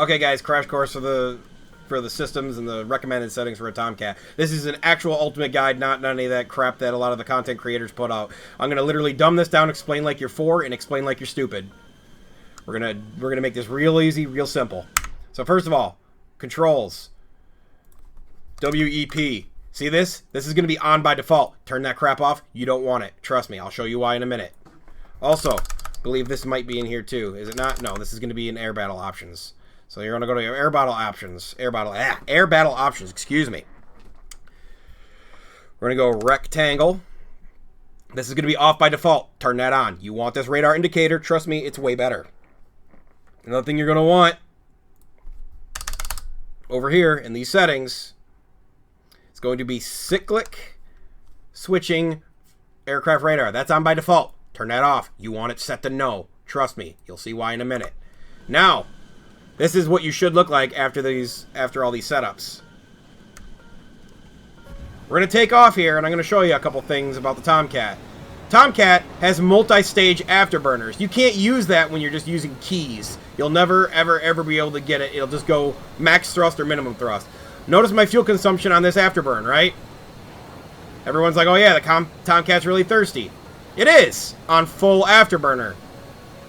Okay, guys, crash course for the systems and the recommended settings for a Tomcat. This is an actual ultimate guide, not any of that crap that a lot of the content creators put out. I'm gonna literally dumb this down, explain like you're 4, and explain like you're stupid. We're gonna make this real easy, real simple. So first of all, controls. WEP. See this? This is gonna be on by default. Turn that crap off. You don't want it. Trust me. I'll show you why in a minute. Also, I believe this might be in here too. Is it not? No, this is gonna be in air battle options. So you're going to go to your air battle options. Air battle options, excuse me. We're going to go rectangle. This is going to be off by default. Turn that on. You want this radar indicator. Trust me, it's way better. Another thing you're going to want over here in these settings, it's going to be cyclic switching aircraft radar. That's on by default. Turn that off. You want it set to no. Trust me, you'll see why in a minute. Now, this is what you should look like after all these setups. We're going to take off here, and I'm going to show you a couple things about the Tomcat. Tomcat has multi-stage afterburners. You can't use that when you're just using keys. You'll never, ever, ever be able to get it. It'll just go max thrust or minimum thrust. Notice my fuel consumption on this afterburn, right? Everyone's like, oh yeah, the Tomcat's really thirsty. It is on full afterburner.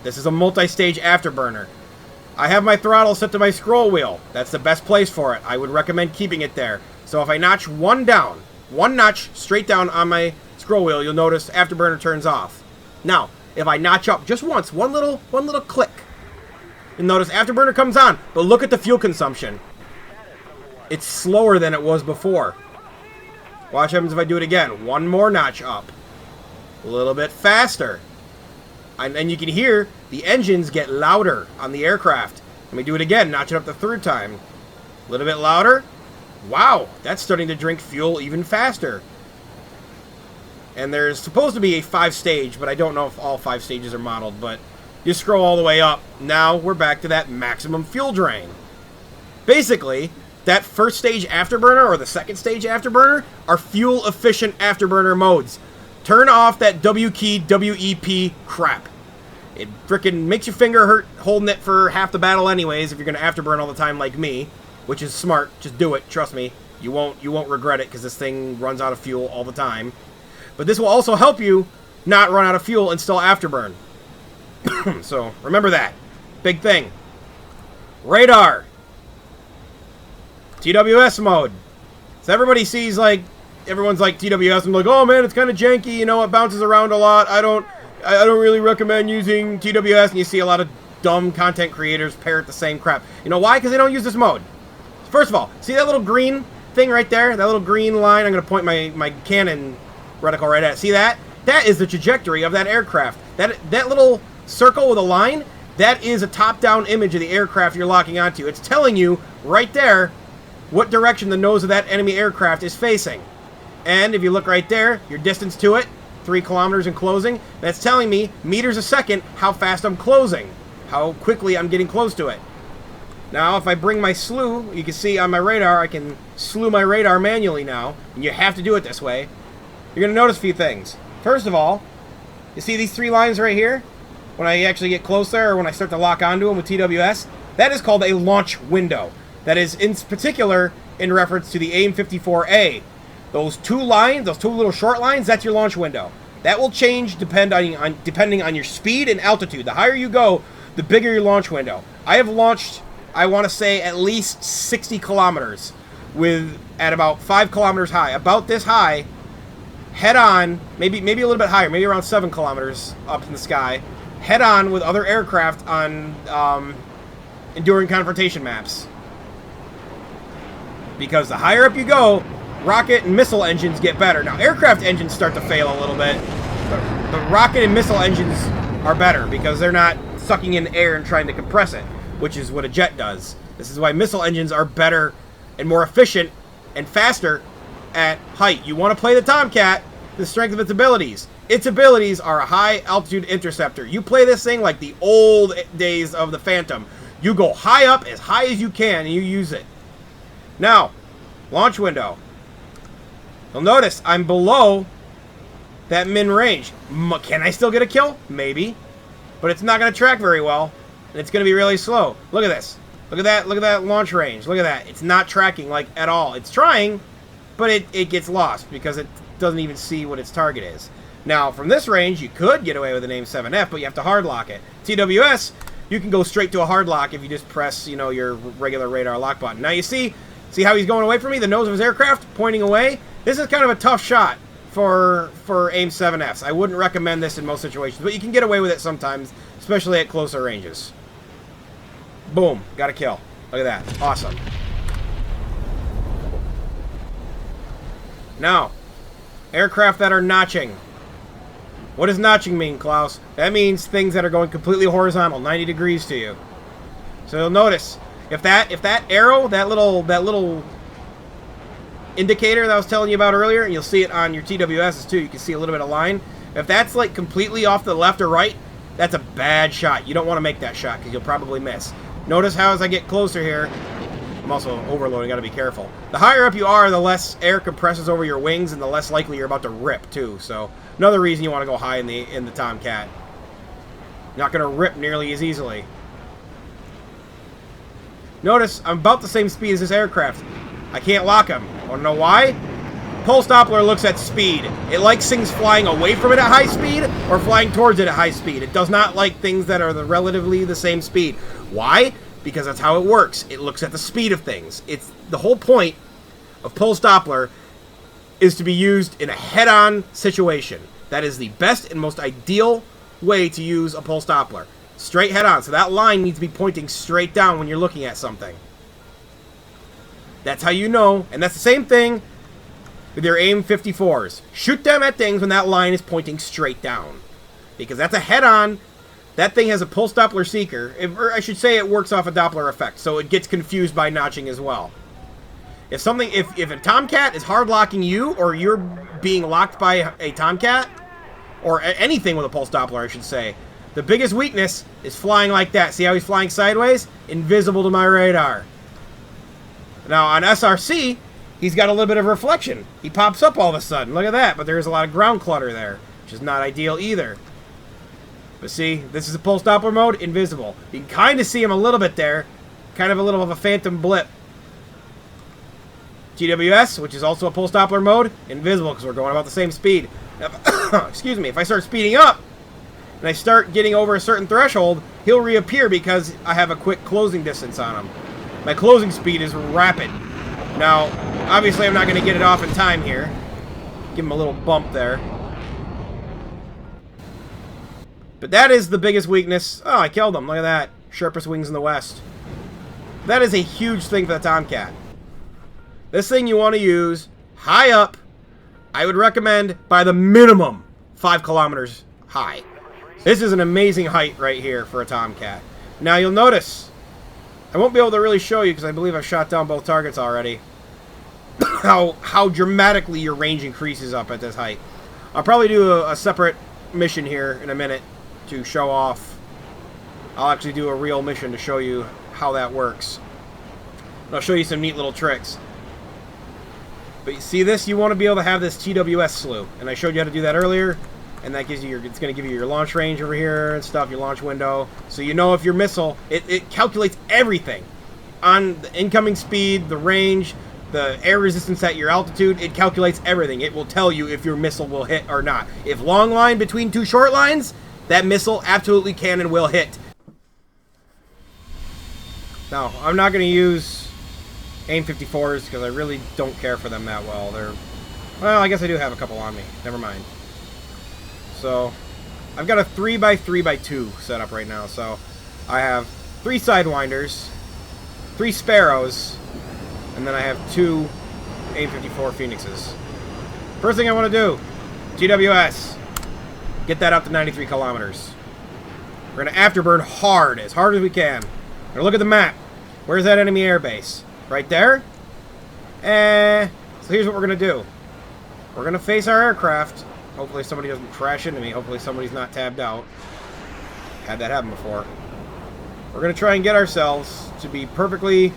This is a multi-stage afterburner. I have my throttle set to my scroll wheel. That's the best place for it. I would recommend keeping it there. So if I notch one notch straight down on my scroll wheel, you'll notice afterburner turns off. Now, if I notch up just once, one little click, you'll notice afterburner comes on. But look at the fuel consumption. It's slower than it was before. Watch what happens if I do it again. One more notch up. A little bit faster. And you can hear the engines get louder on the aircraft. Let me do it again. Notch it up the third time. A little bit louder. Wow, that's starting to drink fuel even faster. And there's supposed to be a 5-stage, but I don't know if all 5 stages are modeled. But you scroll all the way up. Now we're back to that maximum fuel drain. Basically, that first stage afterburner or the second stage afterburner are fuel-efficient afterburner modes. Turn off that W key, WEP crap. It frickin' makes your finger hurt holding it for half the battle anyways if you're going to afterburn all the time like me, which is smart. Just do it. Trust me. You won't regret it because this thing runs out of fuel all the time. But this will also help you not run out of fuel and still afterburn. So, remember that. Big thing. Radar. TWS mode. So everybody sees like everyone's like TWS and like, oh man, it's kind of janky, you know, it bounces around a lot. I don't really recommend using TWS, and you see a lot of dumb content creators parrot the same crap. You know why? Because they don't use this mode. First of all, see that little green thing right there? That little green line? I'm going to point my cannon reticle right at it. See that? That is the trajectory of that aircraft. That little circle with a line, that is a top-down image of the aircraft you're locking onto. It's telling you right there what direction the nose of that enemy aircraft is facing. And if you look right there, your distance to it, 3 kilometers in closing, that's telling me meters a second how fast I'm closing, how quickly I'm getting close to it. Now, if I bring my slew, you can see on my radar, I can slew my radar manually now, and you have to do it this way. You're going to notice a few things. First of all, you see these 3 lines right here? When I actually get closer, or when I start to lock onto them with TWS, that is called a launch window. That is in particular in reference to the F-14A. Those 2 lines, those 2 little short lines, that's your launch window. That will change depending on your speed and altitude. The higher you go, the bigger your launch window. I have launched, I want to say, at least 60 kilometers at about 5 kilometers high. About this high, head on, maybe a little bit higher, maybe around 7 kilometers up in the sky, head on with other aircraft on enduring confrontation maps. Because the higher up you go, rocket and missile engines get better. Now, aircraft engines start to fail a little bit, but rocket and missile engines are better because they're not sucking in air and trying to compress it, which is what a jet does. This is why missile engines are better and more efficient and faster at height. You want to play the Tomcat, the strength of its abilities. Its abilities are a high-altitude interceptor. You play this thing like the old days of the Phantom. You go high up, as high as you can, and you use it. Now, launch window. You'll notice I'm below that min range. Can I still get a kill? Maybe. But it's not going to track very well. And it's going to be really slow. Look at this. Look at that launch range. Look at that. It's not tracking, like, at all. It's trying, but it gets lost because it doesn't even see what its target is. Now, from this range, you could get away with an AIM-7F, but you have to hard lock it. TWS, you can go straight to a hard lock if you just press, you know, your regular radar lock button. Now, you see how he's going away from me? The nose of his aircraft pointing away? This is kind of a tough shot for AIM-7Fs. I wouldn't recommend this in most situations, but you can get away with it sometimes, especially at closer ranges. Boom. Got a kill. Look at that. Awesome. Now, aircraft that are notching. What does notching mean, Klaus? That means things that are going completely horizontal, 90 degrees to you. So you'll notice, if that arrow, that little indicator that I was telling you about earlier, and you'll see it on your TWSs too, you can see a little bit of line. If that's like completely off the left or right, that's a bad shot. You don't want to make that shot because you'll probably miss. Notice how as I get closer here, I'm also overloading, gotta be careful. The higher up you are, the less air compresses over your wings and the less likely you're about to rip too. So another reason you want to go high in the Tomcat. You're not gonna rip nearly as easily. Notice I'm about the same speed as this aircraft. I can't lock him. Wanna know why? Pulse Doppler looks at speed. It likes things flying away from it at high speed or flying towards it at high speed. It does not like things that are relatively the same speed. Why? Because that's how it works. It looks at the speed of things. It's the whole point of Pulse Doppler is to be used in a head-on situation. That is the best and most ideal way to use a Pulse Doppler. Straight head-on. So that line needs to be pointing straight down when you're looking at something. That's how you know. And that's the same thing with your AIM-54s. Shoot them at things when that line is pointing straight down. Because that's a head-on. That thing has a Pulse Doppler seeker. Or I should say it works off a Doppler effect, so it gets confused by notching as well. If a Tomcat is hard locking you, or you're being locked by a Tomcat, or anything with a Pulse Doppler, I should say, the biggest weakness is flying like that. See how he's flying sideways? Invisible to my radar. Now on SRC, he's got a little bit of reflection. He pops up all of a sudden. Look at that. But there's a lot of ground clutter there, which is not ideal either. But see, this is a Pulse Doppler mode, invisible. You can kind of see him a little bit there. Kind of a little of a phantom blip. TWS, which is also a Pulse Doppler mode, invisible because we're going about the same speed. Now, excuse me, if I start speeding up, and I start getting over a certain threshold, he'll reappear because I have a quick closing distance on him. My closing speed is rapid. Now, obviously I'm not going to get it off in time here. Give him a little bump there. But that is the biggest weakness. Oh, I killed him. Look at that. Sharpest wings in the West. That is a huge thing for the Tomcat. This thing you want to use high up. I would recommend by the minimum 5 kilometers high. This is an amazing height right here for a Tomcat. Now you'll notice, I won't be able to really show you because I believe I've shot down both targets already, how dramatically your range increases up at this height. I'll probably do a separate mission here in a minute to show off. I'll actually do a real mission to show you how that works. And I'll show you some neat little tricks. But you see this? You want to be able to have this TWS slew. And I showed you how to do that earlier. And that gives you it's going to give you your launch range over here and stuff, your launch window. So you know if your missile, it calculates everything. On the incoming speed, the range, the air resistance at your altitude, it calculates everything. It will tell you if your missile will hit or not. If long line between 2 short lines, that missile absolutely can and will hit. Now, I'm not going to use AIM-54s because I really don't care for them that well. Well, I guess I do have a couple on me. Never mind. So, I've got a 3x3x2 set up right now. So, I have 3 Sidewinders, 3 Sparrows, and then I have 2 AIM-54 Phoenixes. First thing I want to do, TWS. Get that up to 93 kilometers. We're going to afterburn hard as we can. Now look at the map. Where's that enemy airbase? Right there? So here's what we're going to do. We're going to face our aircraft. Hopefully somebody doesn't crash into me. Hopefully somebody's not tabbed out. Had that happen before. We're going to try and get ourselves to be perfectly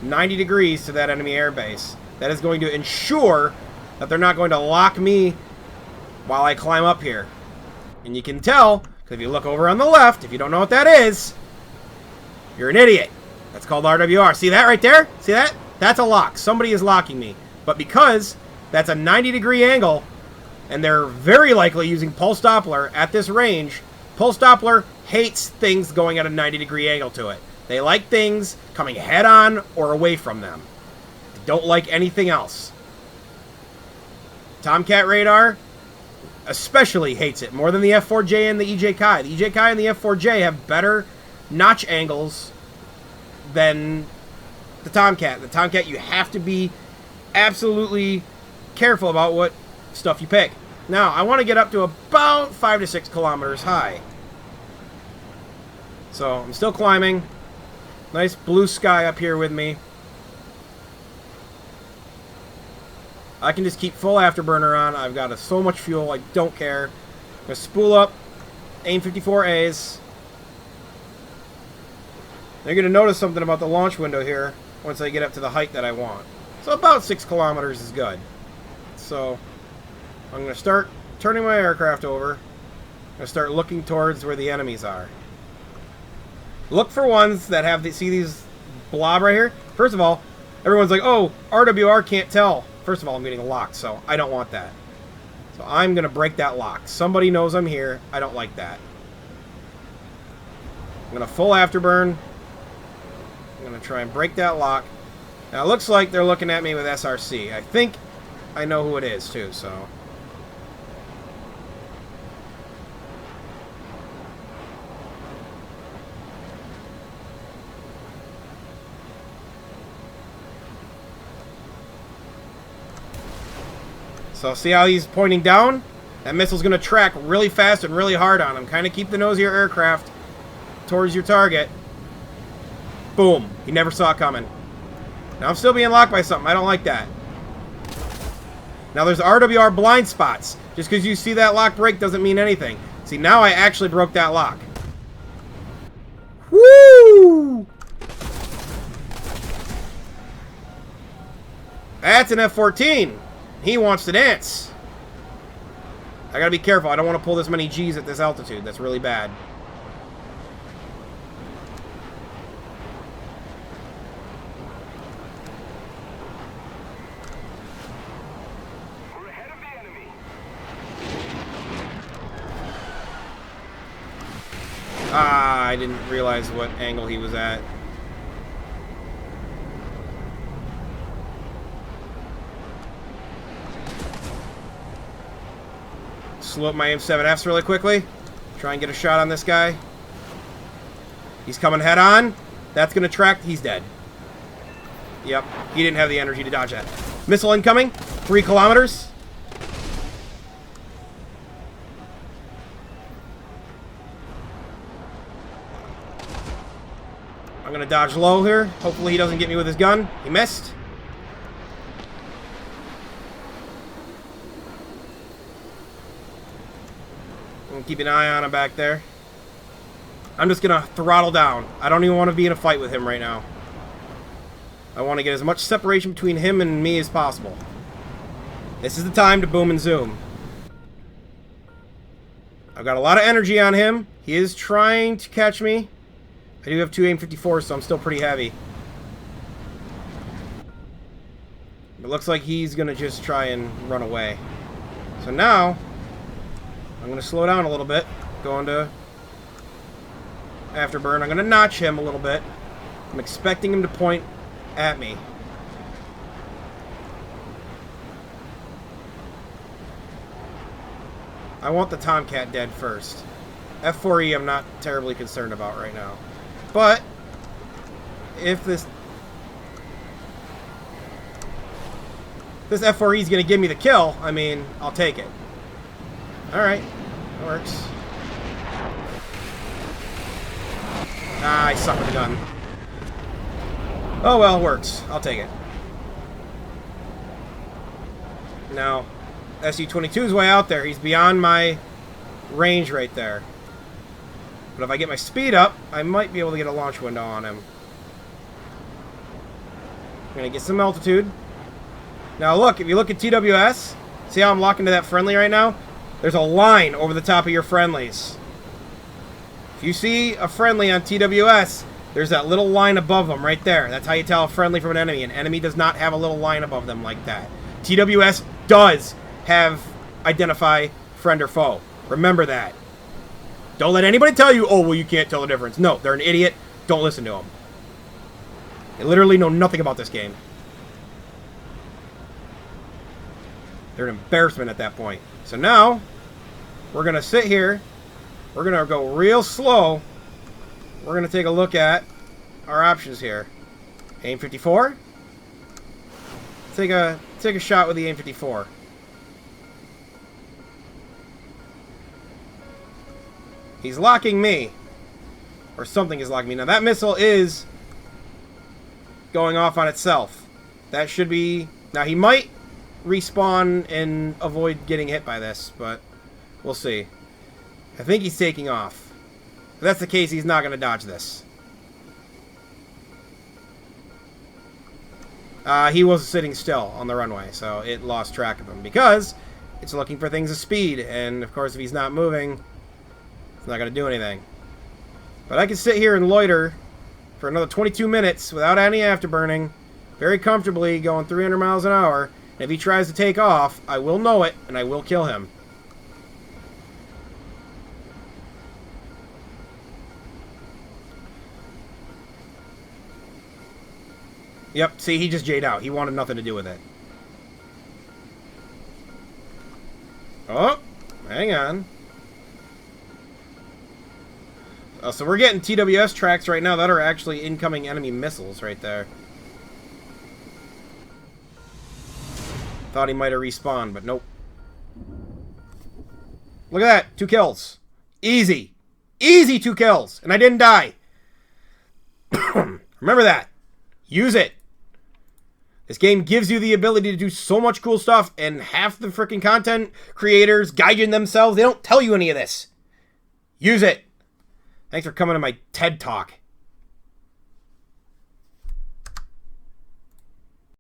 90 degrees to that enemy airbase. That is going to ensure that they're not going to lock me while I climb up here. And you can tell, because if you look over on the left, if you don't know what that is, you're an idiot. That's called RWR. See that right there? See that? That's a lock. Somebody is locking me. But because that's a 90-degree angle, and they're very likely using Pulse Doppler at this range, Pulse Doppler hates things going at a 90-degree angle to it. They like things coming head-on or away from them. They don't like anything else. Tomcat radar especially hates it more than the F-4J and the EJ Kai. The EJ Kai and the F-4J have better notch angles than the Tomcat. The Tomcat, you have to be absolutely careful about what stuff you pick. Now, I want to get up to about 5 to 6 kilometers high. So, I'm still climbing. Nice blue sky up here with me. I can just keep full afterburner on. I've got so much fuel, I don't care. I'm going to spool up F-14A's. You're going to notice something about the launch window here once I get up to the height that I want. So about 6 kilometers is good. So I'm going to start turning my aircraft over. I'm going to start looking towards where the enemies are. Look for ones that have see these blob right here? First of all, everyone's like, oh, RWR can't tell. First of all, I'm getting locked, so I don't want that. So I'm going to break that lock. Somebody knows I'm here. I don't like that. I'm going to full afterburn. I'm going to try and break that lock. Now, it looks like they're looking at me with SRC. I think I know who it is, too, so... So see how he's pointing down? That missile's going to track really fast and really hard on him. Kind of keep the nose of your aircraft towards your target. Boom. He never saw it coming. Now I'm still being locked by something. I don't like that. Now there's RWR blind spots. Just because you see that lock break doesn't mean anything. See, now I actually broke that lock. Woo! That's an F-14. He wants to dance. I gotta be careful. I don't want to pull this many G's at this altitude. That's really bad. We're ahead of the enemy. Ah, I didn't realize what angle he was at. Slow up my M7Fs really quickly. Try and get a shot on this guy. He's coming head on. That's going to track. He's dead. Yep. He didn't have the energy to dodge that. Missile incoming. 3 kilometers. I'm going to dodge low here. Hopefully he doesn't get me with his gun. He missed. Keep an eye on him back there. I'm just going to throttle down. I don't even want to be in a fight with him right now. I want to get as much separation between him and me as possible. This is the time to boom and zoom. I've got a lot of energy on him. He is trying to catch me. I do have 2 AIM-54s, so I'm still pretty heavy. It looks like he's going to just try and run away. So now... I'm going to slow down a little bit, go into afterburn. I'm going to notch him a little bit. I'm expecting him to point at me. I want the Tomcat dead first. F-4E I'm not terribly concerned about right now. But, if this F-4E is going to give me the kill, I mean, I'll take it. Alright, that works. Ah, I suck with the gun. Oh well, it works. I'll take it. Now, SU-22 is way out there. He's beyond my range right there. But if I get my speed up, I might be able to get a launch window on him. I'm going to get some altitude. Now look, if you look at TWS, see how I'm locking to that friendly right now? There's a line over the top of your friendlies. If you see a friendly on TWS, There's that little line above them right there. That's how you tell a friendly from an enemy. An enemy does not have a little line above them like that. TWS does have identify friend or foe. Remember that. Don't let anybody tell you, oh, well, you can't tell the difference. No, they're an idiot. Don't listen to them. They literally know nothing about this game. They're an embarrassment at that point. So now, we're going to sit here. We're going to go real slow. We're going to take a look at our options here. AIM 54. Take a shot with the AIM 54. He's locking me. Or something is locking me. Now that missile is going off on itself. That should be... Now he might respawn and avoid getting hit by this, but we'll see. I think he's taking off. If that's the case, he's not going to dodge this. He was sitting still on the runway, so it lost track of him because it's looking for things of speed, and of course if he's not moving, it's not going to do anything. But I can sit here and loiter for another 22 minutes without any afterburning, very comfortably going 300 miles an hour, and if he tries to take off, I will know it, and I will kill him. Yep, see, he just J'd out. He wanted nothing to do with it. Oh, hang on. So we're getting TWS tracks right now that are actually incoming enemy missiles right there. Thought he might have respawned, but nope. Look at that. 2 kills. Easy. Easy 2 kills. And I didn't die. Remember that. Use it. This game gives you the ability to do so much cool stuff, and half the freaking content creators guiding themselves, they don't tell you any of this. Use it. Thanks for coming to my TED Talk.